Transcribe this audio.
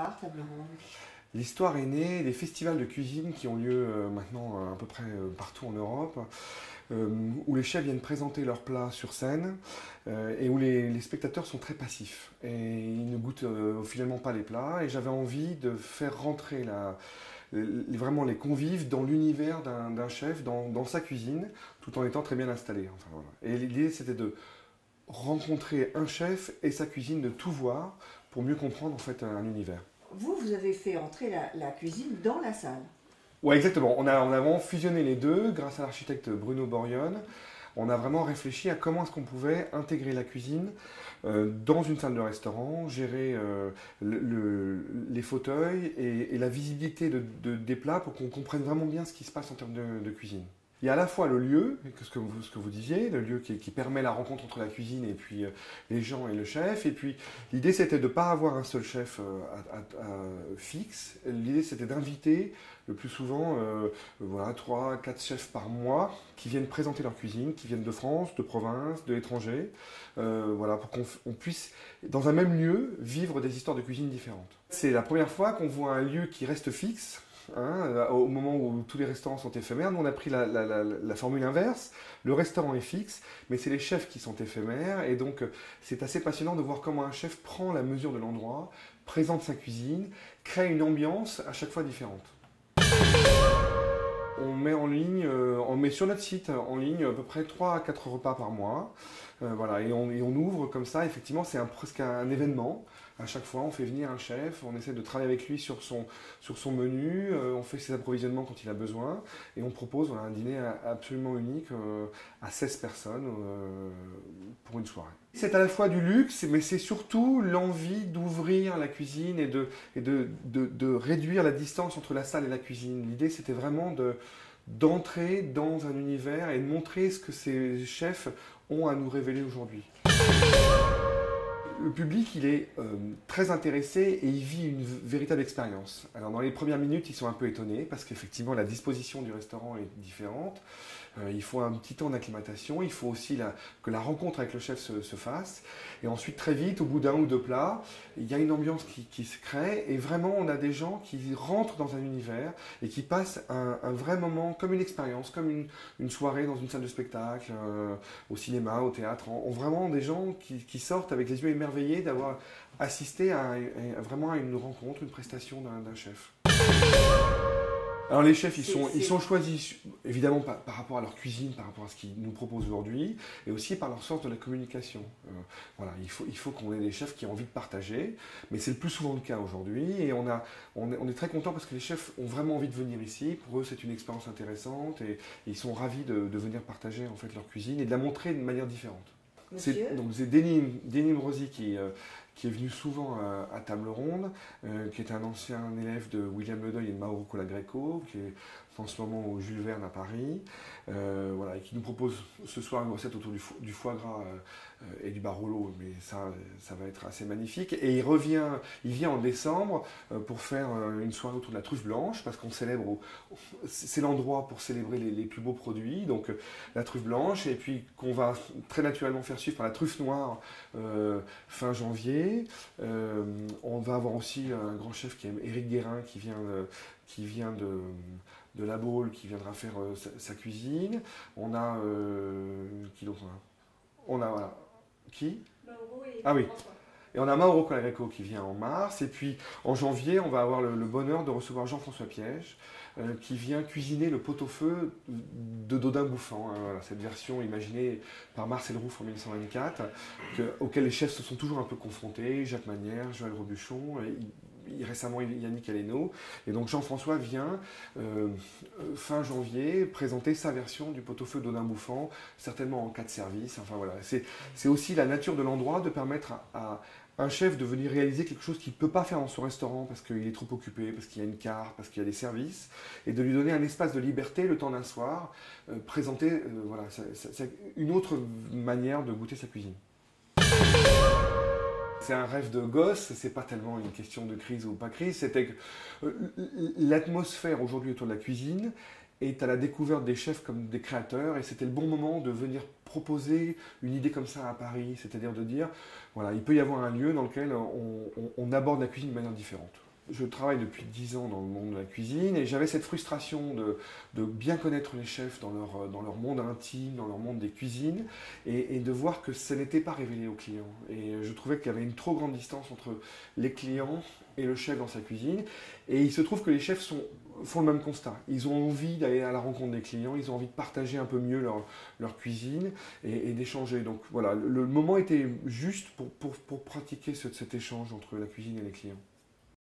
l'histoire, table ronde? L'histoire est née des festivals de cuisine qui ont lieu maintenant à peu près partout en Europe, où les chefs viennent présenter leurs plats sur scène et où les spectateurs sont très passifs. Et ils ne goûtent finalement pas les plats. Et j'avais envie de faire rentrer vraiment les convives dans l'univers d'un chef, dans sa cuisine, tout en étant très bien installé. Enfin, voilà. Et l'idée, c'était de rencontrer un chef et sa cuisine, de tout voir pour mieux comprendre en fait un univers. Vous avez fait entrer la cuisine dans la salle. Ouais, exactement. On a vraiment fusionné les deux grâce à l'architecte Bruno Borione. On a vraiment réfléchi à comment est-ce qu'on pouvait intégrer la cuisine dans une salle de restaurant, gérer les fauteuils et la visibilité des plats pour qu'on comprenne vraiment bien ce qui se passe en termes de cuisine. Il y a à la fois le lieu, ce que vous disiez, le lieu qui permet la rencontre entre la cuisine et puis les gens et le chef. Et puis l'idée c'était de ne pas avoir un seul chef fixe. L'idée c'était d'inviter le plus souvent voilà, 3, 4 chefs par mois qui viennent présenter leur cuisine, qui viennent de France, de province, de l'étranger, voilà, pour qu'on puisse, dans un même lieu, vivre des histoires de cuisine différentes. C'est la première fois qu'on voit un lieu qui reste fixe. Hein, au moment où tous les restaurants sont éphémères, nous on a pris la formule inverse. Le restaurant est fixe, mais c'est les chefs qui sont éphémères. Et donc c'est assez passionnant de voir comment un chef prend la mesure de l'endroit, présente sa cuisine, crée une ambiance à chaque fois différente. On met en ligne, on met sur notre site en ligne à peu près 3 à 4 repas par mois. Voilà, et on ouvre comme ça, effectivement, c'est presque un événement. À chaque fois, on fait venir un chef, on essaie de travailler avec lui sur son menu, on fait ses approvisionnements quand il a besoin, et on propose voilà, un dîner absolument unique à 16 personnes pour une soirée. C'est à la fois du luxe, mais c'est surtout l'envie d'ouvrir la cuisine et de réduire la distance entre la salle et la cuisine. L'idée, c'était vraiment d'entrer dans un univers et de montrer ce que ces chefs ont à nous révéler aujourd'hui. Le public, il est très intéressé et il vit une véritable expérience. Alors dans les premières minutes, ils sont un peu étonnés parce qu'effectivement la disposition du restaurant est différente. Il faut un petit temps d'acclimatation, il faut aussi que la rencontre avec le chef se fasse. Et ensuite, très vite, au bout d'un ou deux plats, il y a une ambiance qui se crée et vraiment on a des gens qui rentrent dans un univers et qui passent un vrai moment comme une expérience, comme une soirée dans une salle de spectacle, au cinéma, au théâtre. Vraiment des gens qui sortent avec les yeux émerveillés d'avoir assisté vraiment à une rencontre, une prestation d'un chef. Alors les chefs, ils sont choisis évidemment par rapport à leur cuisine, par rapport à ce qu'ils nous proposent aujourd'hui, et aussi par leur sens de la communication. Voilà, il faut qu'on ait des chefs qui ont envie de partager, mais c'est le plus souvent le cas aujourd'hui, et on est très content parce que les chefs ont vraiment envie de venir ici. Pour eux, c'est une expérience intéressante, et ils sont ravis de venir partager en fait leur cuisine et de la montrer de manière différente. C'est Denis Brosi qui est venu souvent à Table Ronde, qui est un ancien élève de William Ledeuil et de Mauro Colagreco, qui est en ce moment au Jules Verne à Paris, voilà, et qui nous propose ce soir une recette autour du foie gras et du barolo, mais ça va être assez magnifique. Et il vient en décembre pour faire une soirée autour de la truffe blanche, parce qu'on célèbre, c'est l'endroit pour célébrer les plus beaux produits, donc la truffe blanche, et puis qu'on va très naturellement faire suivre par la truffe noire fin janvier. On va avoir aussi un grand chef qui est Éric Guérin qui vient de La Baule, qui viendra faire sa cuisine. On a qui d'autre on a voilà. Qui Mauro et Ah oui. François. Et on a Mauro Colagreco qui vient en mars. Et puis en janvier, on va avoir le bonheur de recevoir Jean-François Piège, qui vient cuisiner le pot-au-feu de Dodin Bouffant. Hein, voilà, cette version imaginée par Marcel Rouff en 1924, auquel les chefs se sont toujours un peu confrontés. Jacques Manière, Joël Robuchon, récemment Yannick Aleno. Et donc Jean-François vient fin janvier présenter sa version du pot-au-feu Dodin Bouffant, certainement en 4 services. Enfin voilà, c'est aussi la nature de l'endroit de permettre à un chef de venir réaliser quelque chose qu'il ne peut pas faire dans son restaurant parce qu'il est trop occupé, parce qu'il y a une carte, parce qu'il y a des services, et de lui donner un espace de liberté le temps d'un soir, présenter voilà, une autre manière de goûter sa cuisine. C'est un rêve de gosse, c'est pas tellement une question de crise ou pas crise, c'était que l'atmosphère aujourd'hui autour de la cuisine est à la découverte des chefs comme des créateurs, et c'était le bon moment de venir proposer une idée comme ça à Paris, c'est-à-dire de dire, voilà, il peut y avoir un lieu dans lequel on aborde la cuisine de manière différente. je travaille depuis 10 ans dans le monde de la cuisine et j'avais cette frustration de bien connaître les chefs dans leur monde intime, dans leur monde des cuisines et de voir que ça n'était pas révélé aux clients. Et je trouvais qu'il y avait une trop grande distance entre les clients et le chef dans sa cuisine. Et il se trouve que les chefs font le même constat. Ils ont envie d'aller à la rencontre des clients, ils ont envie de partager un peu mieux leur cuisine et d'échanger. Donc voilà, le moment était juste pour pratiquer cet échange entre la cuisine et les clients.